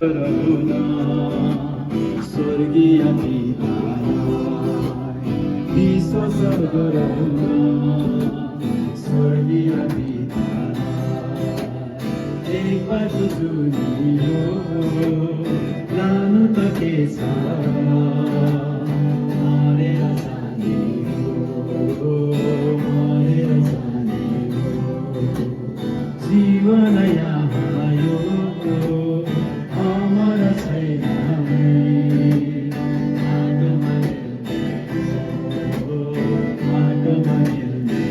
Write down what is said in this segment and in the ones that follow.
प्रभुना स्वर्गीय पितालाई विश्वास गरौँला स्वर्गीय पितालाई एकबार जुनियो लानु त के छ मरेर जाने हो मरेर जाने हो जीवन यहाँ यो अमर छैन माटोमा मिल्ने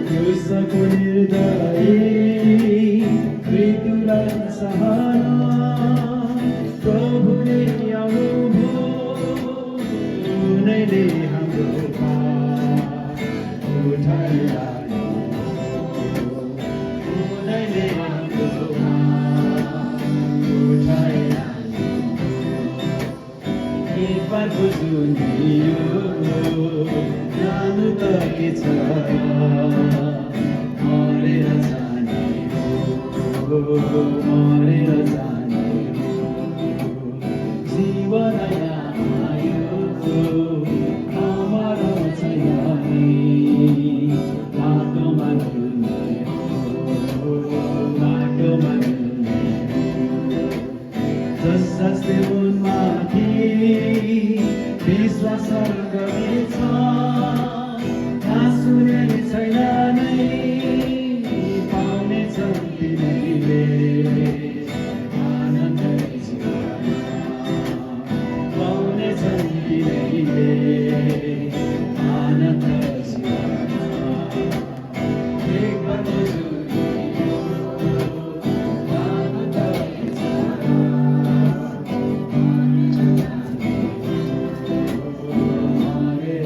क्रुसको निर्दयी मृत्युलाई सहन प्रभुले आउनुभयो उनैले हाम्रो पाप उठाइ लानु उनैले हाम्रो पाप उठाइ लानु एकबार बुझ्नियो जानु त के छ मरेर जाने हो मरेर जाने हो जीवन यहाँ यो अमर छैन माटोमा मिल्ने हो माटोमा मिल्ने हो जसले उनमाथि विश्वास गर्नेछ आँसुले छैन नै पाउनेछन् तिनीले आनन्द जीवन पाउनेछन् तिनीले आनन्द जीवन एकबार बुझ्नियो जानु त के छ मरेर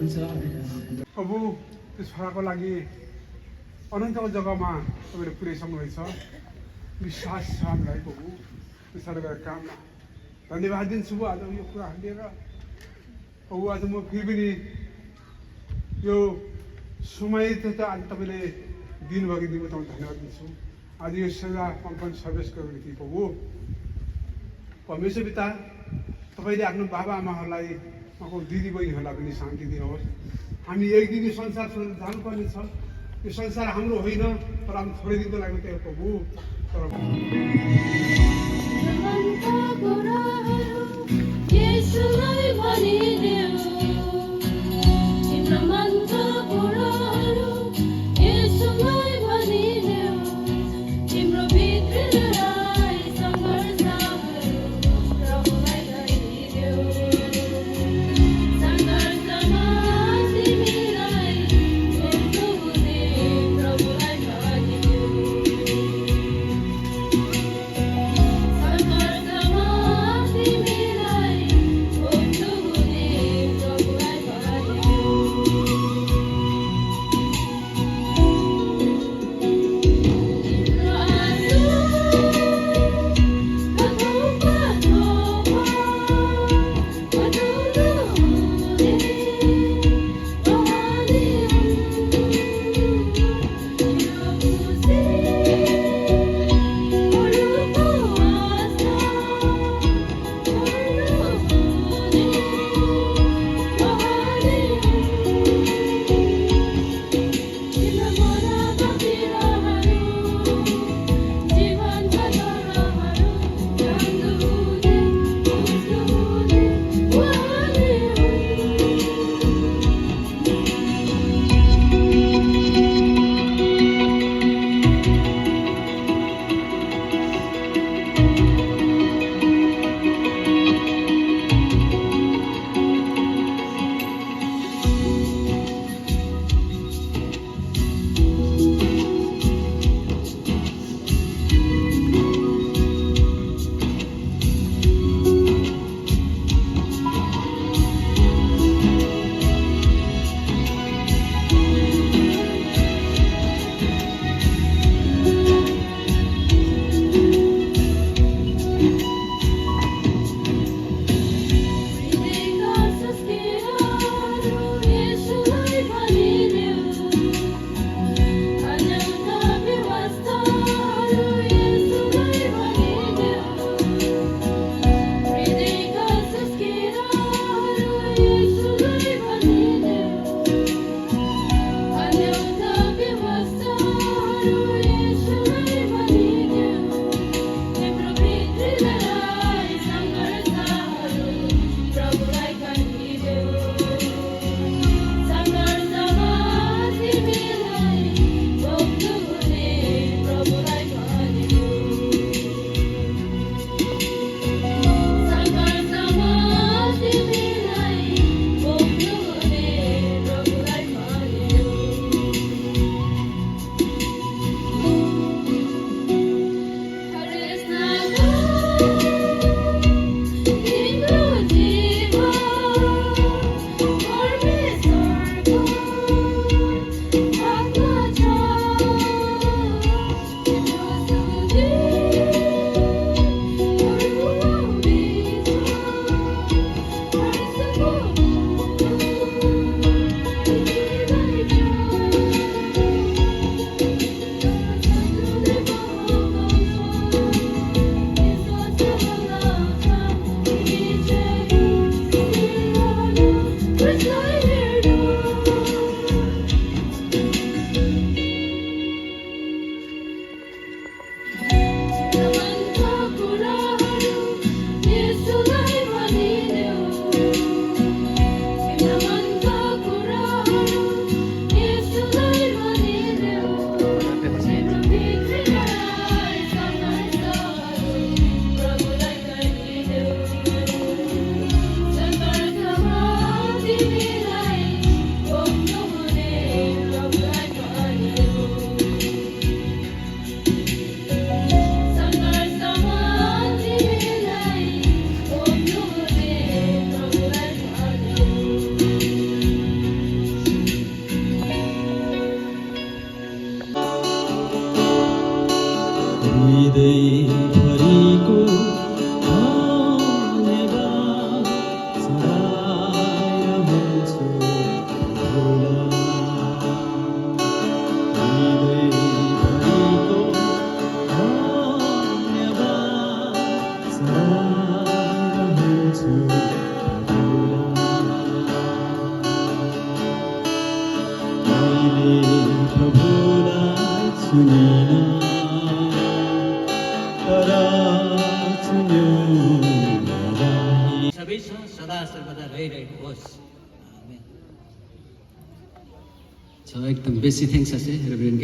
जाने प्रभु त्यस छोराको लागि अनन्तको जग्गामा तपाईँले पुर्याइसक्नुहुनेछ विश्वास छ हामीलाई प्रभु त्यसरी गरेर काममा धन्यवाद दिन्छु आज यो कुरा लिएर प्रभु आज म फेरि पनि यो समय त आज तपाईँले दिनुभएको दिन म तपाईँलाई धन्यवाद दिन्छु आज यो सेवा कम्पनी सर्भिसको निम्ति प्रभु परमेश्वर पिता तपाईँले आफ्नो बाबा आमाहरूलाई उहाँको दिदी बहिनीहरूलाई पनि शान्ति दिनुहोस् हामी एक दिन यो संसार छोडेर जानुपर्ने छ यो संसार हाम्रो होइन तर हामी थोरै दिनको लागि त्यो प्रभु तर हृदयभरिको धन्यवाद चढाइरहन्छु प्रभुलाई। हृदयभरिको धन्यवाद चढाइरहन्छु प्रभुलाई। मैले प्रभुलाई चुनिन तर चुन्यो मलाई। सबैसँग सदा सर्वदा रहिरहेको होस्। आमेन। छ एकदम बेसी थ्याङ्क्स আছে रेभरेन्ड